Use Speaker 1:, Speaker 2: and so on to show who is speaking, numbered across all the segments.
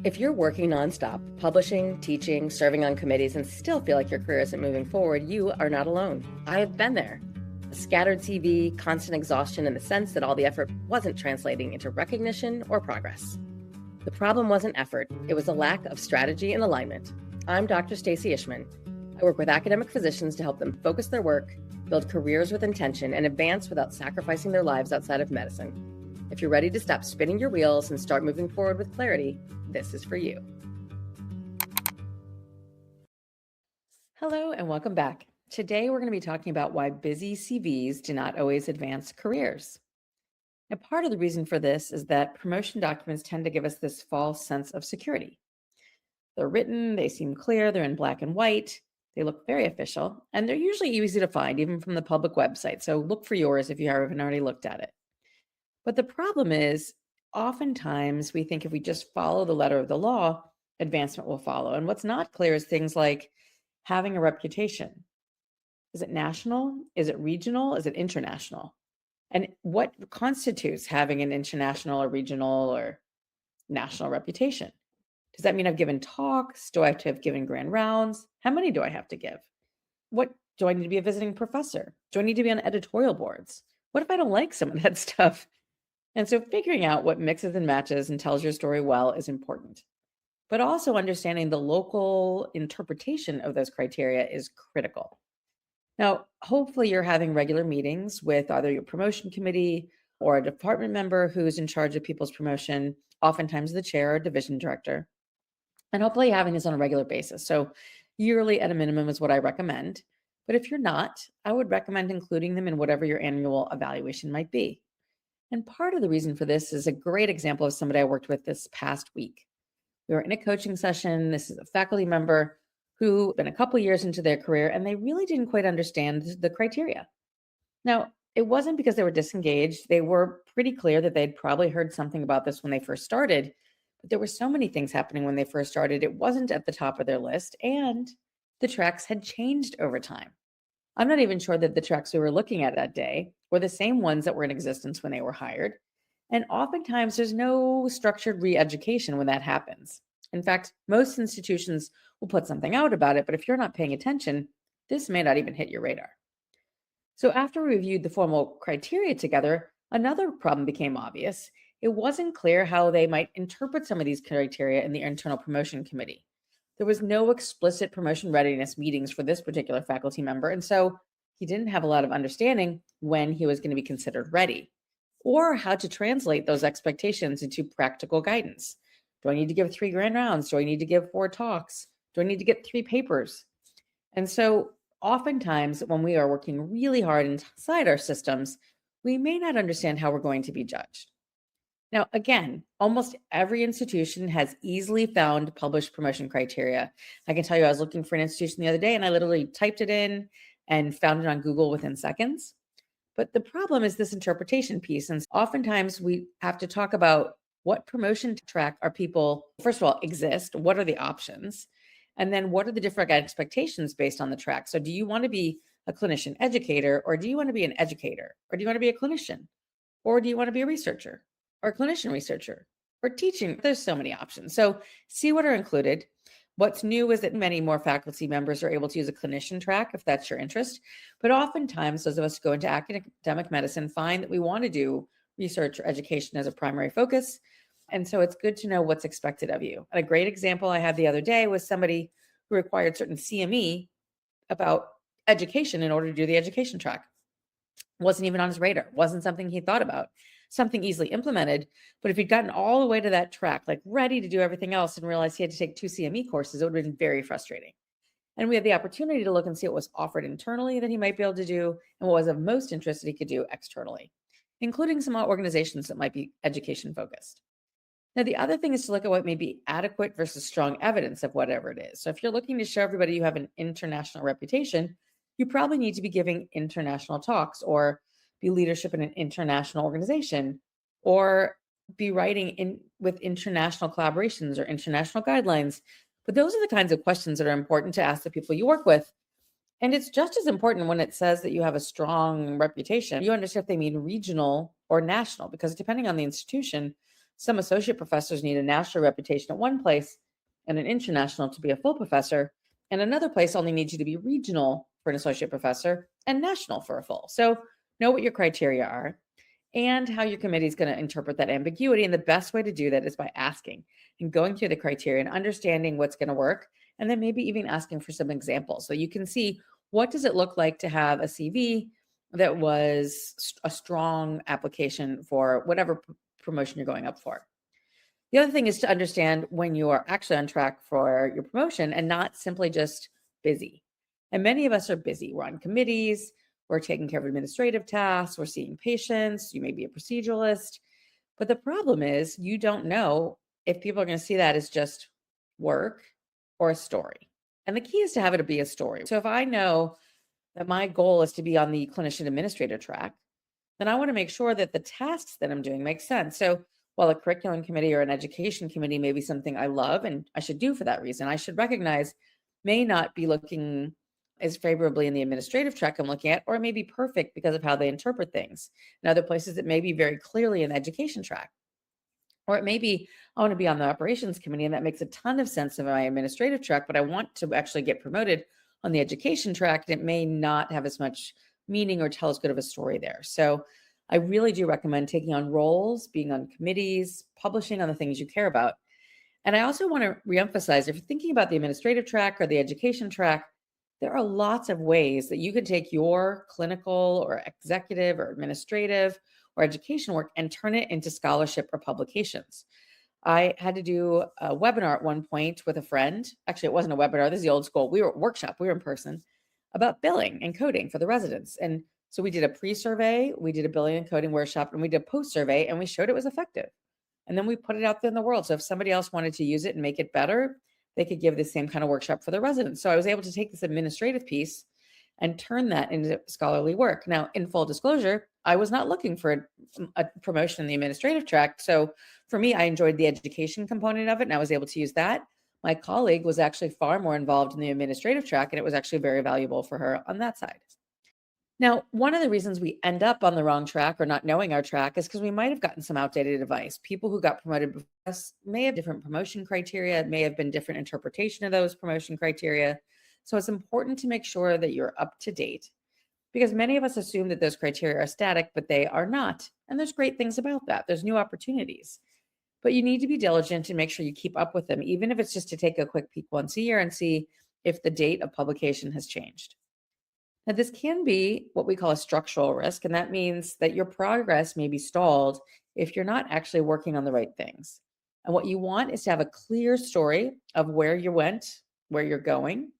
Speaker 1: If you're working nonstop, publishing, teaching, serving on committees, and still feel like your career isn't moving forward, you are not alone. I have been there. A scattered CV, constant exhaustion, and the sense that all the effort wasn't translating into recognition or progress. The problem wasn't effort, it was a lack of strategy and alignment. I'm Dr. Stacey Ishman. I work with academic physicians to help them focus their work, build careers with intention, and advance without sacrificing their lives outside of medicine. If you're ready to stop spinning your wheels and start moving forward with clarity, this is for you. Hello and welcome back. Today we're going to be talking about why busy CVs do not always advance careers. Now, part of the reason for this is that promotion documents tend to give us this false sense of security. They're written, they seem clear, they're in black and white, they look very official, and they're usually easy to find, even from the public website. So look for yours if you haven't already looked at it. But the problem is, oftentimes we think if we just follow the letter of the law, advancement will follow. And what's not clear is things like having a reputation. Is it national? Is it regional? Is it international? And what constitutes having an international or regional or national reputation? Does that mean I've given talks? Do I have to have given grand rounds? How many do I have to give? What do I need to be a visiting professor? Do I need to be on editorial boards? What if I don't like some of that stuff? And so figuring out what mixes and matches and tells your story well is important. But also understanding the local interpretation of those criteria is critical. Now, hopefully you're having regular meetings with either your promotion committee or a department member who's in charge of people's promotion, oftentimes the chair or division director. And hopefully having this on a regular basis. So yearly at a minimum is what I recommend. But if you're not, I would recommend including them in whatever your annual evaluation might be. And part of the reason for this is a great example of somebody I worked with this past week. We were in a coaching session. This is a faculty member who been a couple years into their career, and they really didn't quite understand the criteria. Now, it wasn't because they were disengaged. They were pretty clear that they'd probably heard something about this when they first started, but there were so many things happening when they first started. It wasn't at the top of their list, and the tracks had changed over time. I'm not even sure that the tracks we were looking at that day were the same ones that were in existence when they were hired. And oftentimes there's no structured re-education when that happens. In fact, most institutions will put something out about it, but if you're not paying attention, this may not even hit your radar. So after we reviewed the formal criteria together, another problem became obvious. It wasn't clear how they might interpret some of these criteria in the internal promotion committee. There was no explicit promotion readiness meetings for this particular faculty member, and so he didn't have a lot of understanding when he was going to be considered ready or how to translate those expectations into practical guidance. Do I need to give 3 grand rounds? Do I need to give 4 talks? Do I need to get 3 papers? And so oftentimes when we are working really hard inside our systems, we may not understand how we're going to be judged. Now, again, almost every institution has easily found published promotion criteria. I can tell you, I was looking for an institution the other day and I literally typed it in and found it on Google within seconds. But the problem is this interpretation piece. And oftentimes we have to talk about what promotion track are people, first of all, exist? What are the options? And then what are the different expectations based on the track? So do you want to be a clinician educator, or do you want to be an educator? Or do you want to be a clinician? Or do you want to be a researcher? Or clinician researcher, or teaching? There's so many options. So see what are included. What's new is that many more faculty members are able to use a clinician track if that's your interest. But oftentimes, those of us who go into academic medicine find that we want to do research or education as a primary focus. And so it's good to know what's expected of you. And a great example I had the other day was somebody who required certain CME about education in order to do the education track. Wasn't even on his radar, wasn't something he thought about. Something easily implemented, but if he'd gotten all the way to that track, like ready to do everything else and realized he had to take 2 CME courses, it would have been very frustrating. And we had the opportunity to look and see what was offered internally that he might be able to do and what was of most interest that he could do externally, including some organizations that might be education focused. Now, the other thing is to look at what may be adequate versus strong evidence of whatever it is. So if you're looking to show everybody you have an international reputation, you probably need to be giving international talks or be leadership in an international organization, or be writing in with international collaborations or international guidelines. But those are the kinds of questions that are important to ask the people you work with. And it's just as important when it says that you have a strong reputation. You understand if they mean regional or national, because depending on the institution, some associate professors need a national reputation at one place and an international to be a full professor, and another place only needs you to be regional for an associate professor and national for a full. So know what your criteria are and how your committee is going to interpret that ambiguity. And the best way to do that is by asking and going through the criteria and understanding what's going to work, and then maybe even asking for some examples so you can see what does it look like to have a CV that was a strong application for whatever promotion you're going up for. The other thing is to understand when you are actually on track for your promotion and not simply just busy. And many of us are busy. We're on committees, we're taking care of administrative tasks, we're seeing patients, you may be a proceduralist. But the problem is you don't know if people are going to see that as just work or a story. And the key is to have it be a story. So if I know that my goal is to be on the clinician administrator track, then I want to make sure that the tasks that I'm doing make sense. So while a curriculum committee or an education committee may be something I love and I should do for that reason, I should recognize may not be looking as favorably in the administrative track I'm looking at, or it may be perfect because of how they interpret things. In other places, it may be very clearly an education track. Or it may be, I want to be on the operations committee, and that makes a ton of sense in my administrative track, but I want to actually get promoted on the education track, and it may not have as much meaning or tell as good of a story there. So I really do recommend taking on roles, being on committees, publishing on the things you care about. And I also want to reemphasize, if you're thinking about the administrative track or the education track, there are lots of ways that you can take your clinical or executive or administrative or education work and turn it into scholarship or publications. I had to do a webinar at one point with a friend. Actually, it wasn't a webinar. This is the old school. We were at workshop. We were in person about billing and coding for the residents. And so we did a pre-survey, we did a billing and coding workshop, and we did a post-survey, and we showed it was effective. And then we put it out there in the world. So if somebody else wanted to use it and make it better, they could give the same kind of workshop for the residents. So I was able to take this administrative piece and turn that into scholarly work. Now, in full disclosure, I was not looking for a promotion in the administrative track. So for me, I enjoyed the education component of it, and I was able to use that. My colleague was actually far more involved in the administrative track, and it was actually very valuable for her on that side. Now, one of the reasons we end up on the wrong track or not knowing our track is because we might have gotten some outdated advice. People who got promoted before us may have different promotion criteria, may have been different interpretation of those promotion criteria. So it's important to make sure that you're up to date, because many of us assume that those criteria are static, but they are not. And there's great things about that. There's new opportunities. But you need to be diligent and make sure you keep up with them, even if it's just to take a quick peek once a year and see if the date of publication has changed. Now, this can be what we call a structural risk, and that means that your progress may be stalled if you're not actually working on the right things. And what you want is to have a clear story of where you went, where you're going,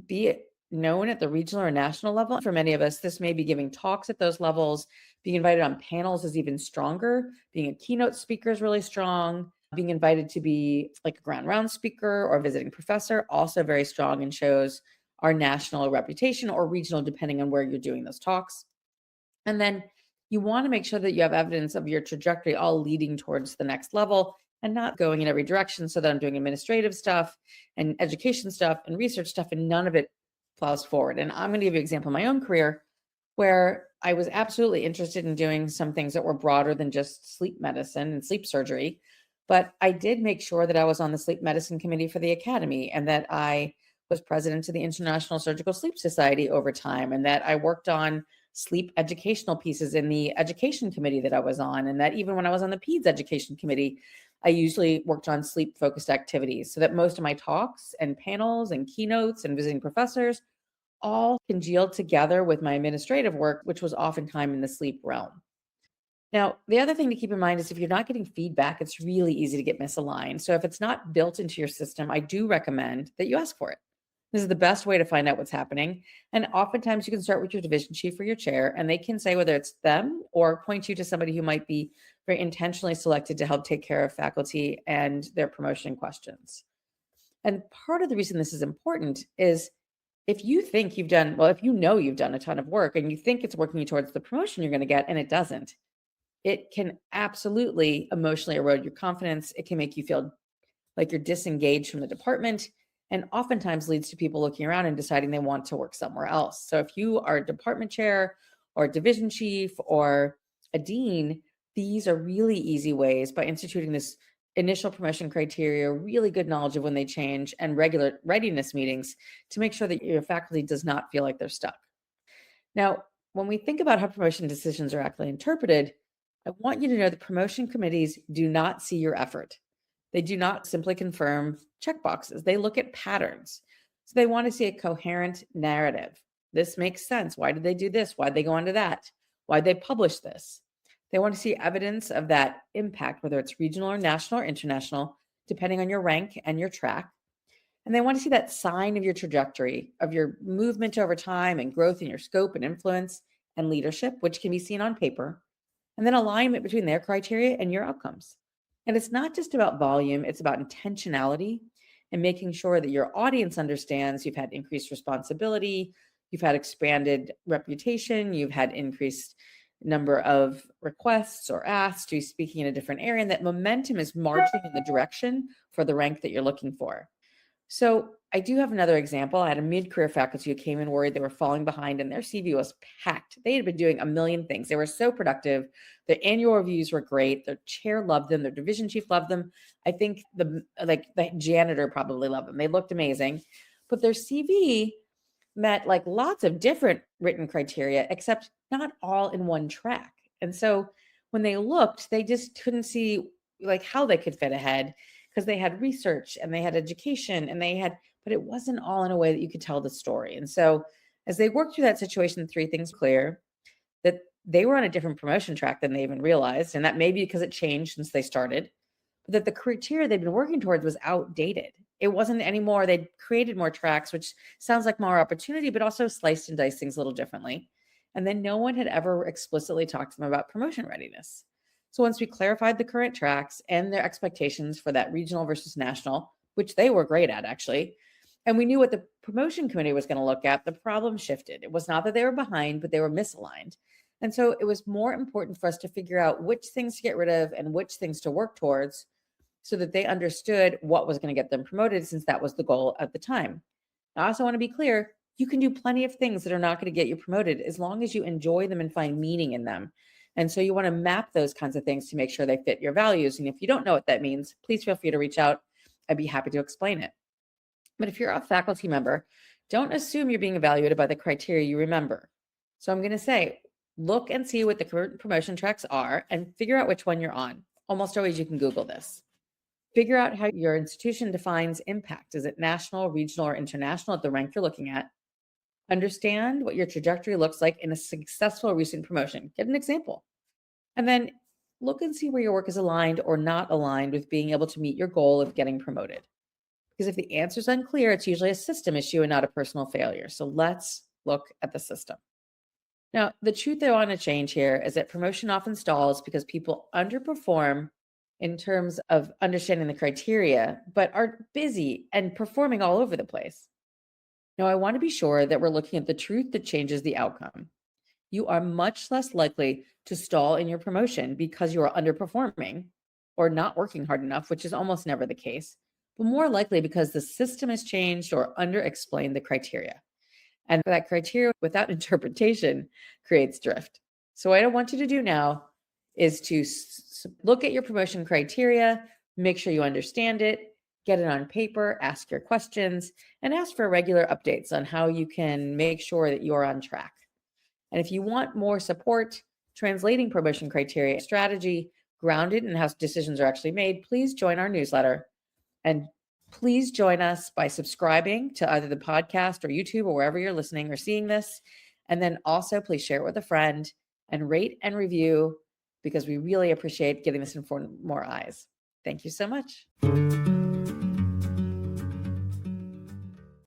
Speaker 1: be it known at the regional or national level. For many of us, this may be giving talks at those levels. Being invited on panels is even stronger. Being a keynote speaker is really strong. Being invited to be like a grand round speaker or visiting professor, also very strong and shows our national reputation or regional, depending on where you're doing those talks. And then you want to make sure that you have evidence of your trajectory all leading towards the next level and not going in every direction, so that I'm doing administrative stuff and education stuff and research stuff and none of it plows forward. And I'm going to give you an example of my own career where I was absolutely interested in doing some things that were broader than just sleep medicine and sleep surgery. But I did make sure that I was on the sleep medicine committee for the academy, and that I was president of the International Surgical Sleep Society over time, and that I worked on sleep educational pieces in the education committee that I was on, and that even when I was on the PEDS education committee, I usually worked on sleep focused activities, so that most of my talks and panels and keynotes and visiting professors all congealed together with my administrative work, which was oftentimes in the sleep realm. Now, the other thing to keep in mind is if you're not getting feedback, it's really easy to get misaligned. So if it's not built into your system, I do recommend that you ask for it. This is the best way to find out what's happening. And oftentimes you can start with your division chief or your chair, and they can say whether it's them or point you to somebody who might be very intentionally selected to help take care of faculty and their promotion questions. And part of the reason this is important is if you think you've done, well, if you know you've done a ton of work and you think it's working you towards the promotion you're going to get, and it doesn't, it can absolutely emotionally erode your confidence. It can make you feel like you're disengaged from the department, and oftentimes leads to people looking around and deciding they want to work somewhere else. So if you are a department chair or a division chief or a dean, These are really easy ways by instituting this initial promotion criteria, really good knowledge of when they change, and regular readiness meetings to make sure that your faculty does not feel like they're stuck. Now, when we think about how promotion decisions are actually interpreted, I want you to know that promotion committees do not see your effort. They do not simply confirm checkboxes. They look at patterns. So they want to see a coherent narrative. This makes sense. Why did they do this? Why did they go on to that? Why did they publish this? They want to see evidence of that impact, whether it's regional or national or international, depending on your rank and your track. And they want to see that sign of your trajectory, of your movement over time and growth in your scope and influence and leadership, which can be seen on paper, and then alignment between their criteria and your outcomes. And it's not just about volume, it's about intentionality and making sure that your audience understands you've had increased responsibility, you've had expanded reputation, you've had increased number of requests or asks to be speaking in a different area, and that momentum is marching in the direction for the rank that you're looking for. So I do have another example. I had a mid-career faculty who came in worried they were falling behind and their CV was packed. They had been doing a million things. They were so productive. Their annual reviews were great. Their chair loved them. Their division chief loved them. I think the janitor probably loved them. They looked amazing. But their CV met like lots of different written criteria, except not all in one track. And so when they looked, they just couldn't see like how they could fit ahead, because they had research and they had education and but it wasn't all in a way that you could tell the story. And so as they worked through that situation, three things clear: that they were on a different promotion track than they even realized. And that may be because it changed since they started, but that the criteria they'd been working towards was outdated. It wasn't anymore. They'd created more tracks, which sounds like more opportunity, but also sliced and diced things a little differently. And then no one had ever explicitly talked to them about promotion readiness. So once we clarified the current tracks and their expectations for that regional versus national, which they were great at actually, and we knew what the promotion committee was going to look at, the problem shifted. It was not that they were behind, but they were misaligned. And so it was more important for us to figure out which things to get rid of and which things to work towards, so that they understood what was going to get them promoted, since that was the goal at the time. I also want to be clear, you can do plenty of things that are not going to get you promoted as long as you enjoy them and find meaning in them. And so you want to map those kinds of things to make sure they fit your values. And if you don't know what that means, please feel free to reach out. I'd be happy to explain it. But if you're a faculty member, don't assume you're being evaluated by the criteria you remember. So I'm going to say, look and see what the current promotion tracks are and figure out which one you're on. Almost always you can Google this. Figure out how your institution defines impact. Is it national, regional, or international at the rank you're looking at? Understand what your trajectory looks like in a successful recent promotion. Get an example. And then look and see where your work is aligned or not aligned with being able to meet your goal of getting promoted. Because if the answer is unclear, it's usually a system issue and not a personal failure. So let's look at the system. Now, the truth I want to change here is that promotion often stalls because people underperform in terms of understanding the criteria, but are busy and performing all over the place. Now, I want to be sure that we're looking at the truth that changes the outcome. You are much less likely to stall in your promotion because you are underperforming or not working hard enough, which is almost never the case, but more likely because the system has changed or under-explained the criteria. And that criteria without interpretation creates drift. So what I want you to do now is to look at your promotion criteria, make sure you understand it, get it on paper, ask your questions, and ask for regular updates on how you can make sure that you're on track. And if you want more support translating promotion criteria strategy grounded in how decisions are actually made, please join our newsletter. And please join us by subscribing to either the podcast or YouTube or wherever you're listening or seeing this. And then also please share it with a friend and rate and review, because we really appreciate getting this in front of more eyes. Thank you so much.